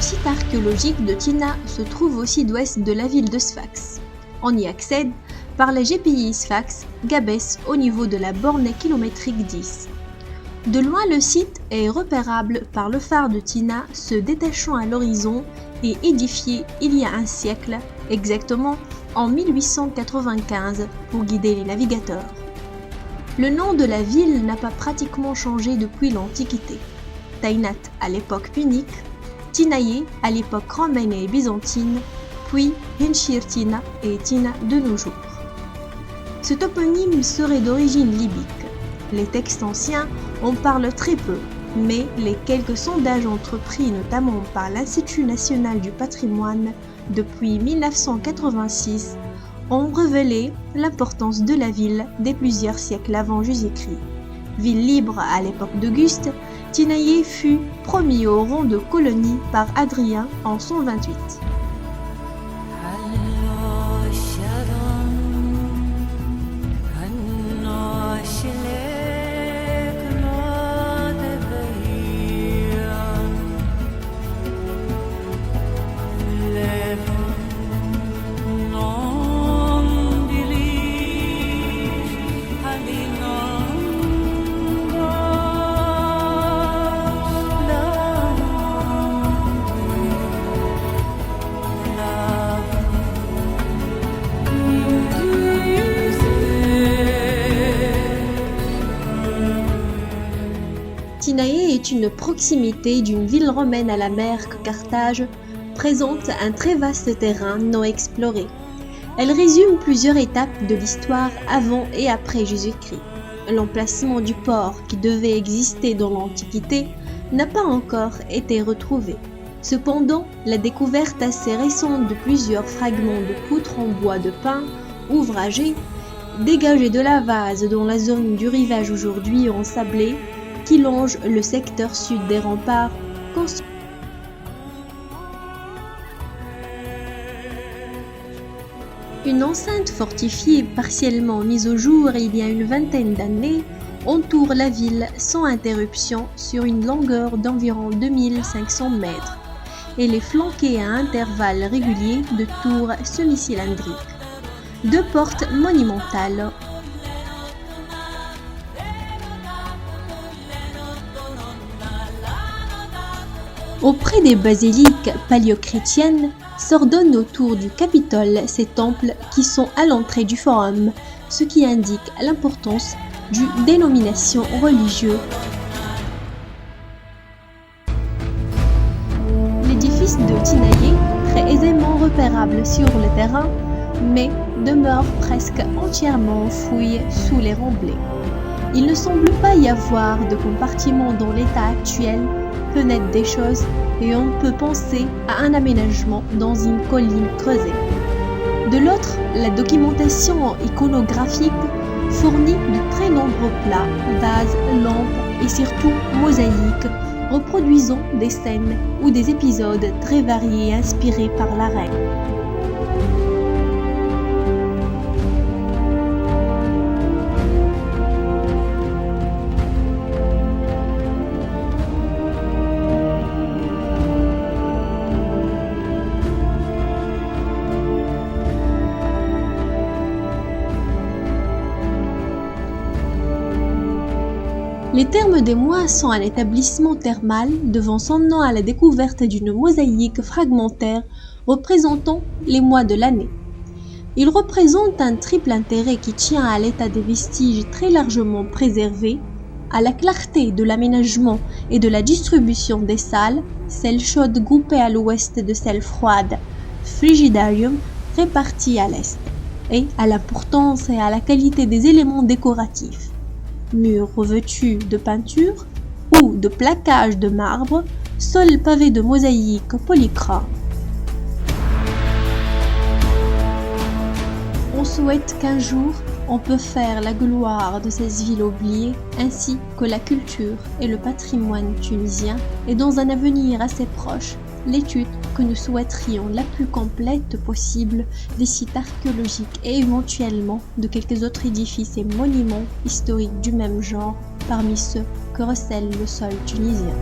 site archéologique de Tina se trouve au sud-ouest de la ville de Sfax. On y accède par la GPI Sfax-Gabès au niveau de la borne kilométrique 10. De loin, le site est repérable par le phare de Tina se détachant à l'horizon et édifié il y a un siècle, exactement en 1895, pour guider les navigateurs. Le nom de la ville n'a pas pratiquement changé depuis l'Antiquité. Tainat à l'époque punique, Tinaïe à l'époque romaine et byzantine, puis Hinshir Tina et Tina de nos jours. Ce toponyme serait d'origine libyque. Les textes anciens en parlent très peu, mais les quelques sondages entrepris notamment par l'Institut national du patrimoine depuis 1986 ont révélé l'importance de la ville dès plusieurs siècles avant Jésus-Christ. Ville libre à l'époque d'Auguste, Tinaïe fut promis au rang de colonie par Adrien en 128. Tinaïe est une proximité d'une ville romaine à la mer que Carthage présente un très vaste terrain non exploré. Elle résume plusieurs étapes de l'histoire avant et après Jésus-Christ. L'emplacement du port qui devait exister dans l'Antiquité n'a pas encore été retrouvé. Cependant, la découverte assez récente de plusieurs fragments de poutres en bois de pin ouvragés, dégagés de la vase dans la zone du rivage aujourd'hui ensablé, qui longe le secteur sud des remparts construits. Une enceinte fortifiée partiellement mise au jour il y a une vingtaine d'années entoure la ville sans interruption sur une longueur d'environ 2500 mètres. Elle est flanquée à intervalles réguliers de tours semi-cylindriques. Deux portes monumentales auprès des basiliques paléochrétiennes s'ordonnent autour du Capitole ces temples qui sont à l'entrée du forum, ce qui indique l'importance du dénomination religieuse. L'édifice de Tinaïe, très aisément repérable sur le terrain, mais demeure presque entièrement enfoui sous les remblais. Il ne semble pas y avoir de compartiment dans l'état actuel, peut naître des choses et on peut penser à un aménagement dans une colline creusée. De l'autre, la documentation iconographique fournit de très nombreux plats, vases, lampes et surtout mosaïques reproduisant des scènes ou des épisodes très variés inspirés par la reine. Les Thermes des Mois sont un établissement thermal devant son nom à la découverte d'une mosaïque fragmentaire représentant les mois de l'année. Il représente un triple intérêt qui tient à l'état des vestiges très largement préservés, à la clarté de l'aménagement et de la distribution des salles, celles chaudes groupées à l'ouest de celles froides, frigidarium réparties à l'est, et à l'importance et à la qualité des éléments décoratifs. Murs revêtus de peinture ou de plaquage de marbre, sols pavés de mosaïques polychromes. On souhaite qu'un jour, on peut faire la gloire de ces villes oubliées, ainsi que la culture et le patrimoine tunisien, et dans un avenir assez proche, l'étude que nous souhaiterions la plus complète possible des sites archéologiques et éventuellement de quelques autres édifices et monuments historiques du même genre parmi ceux que recèle le sol tunisien.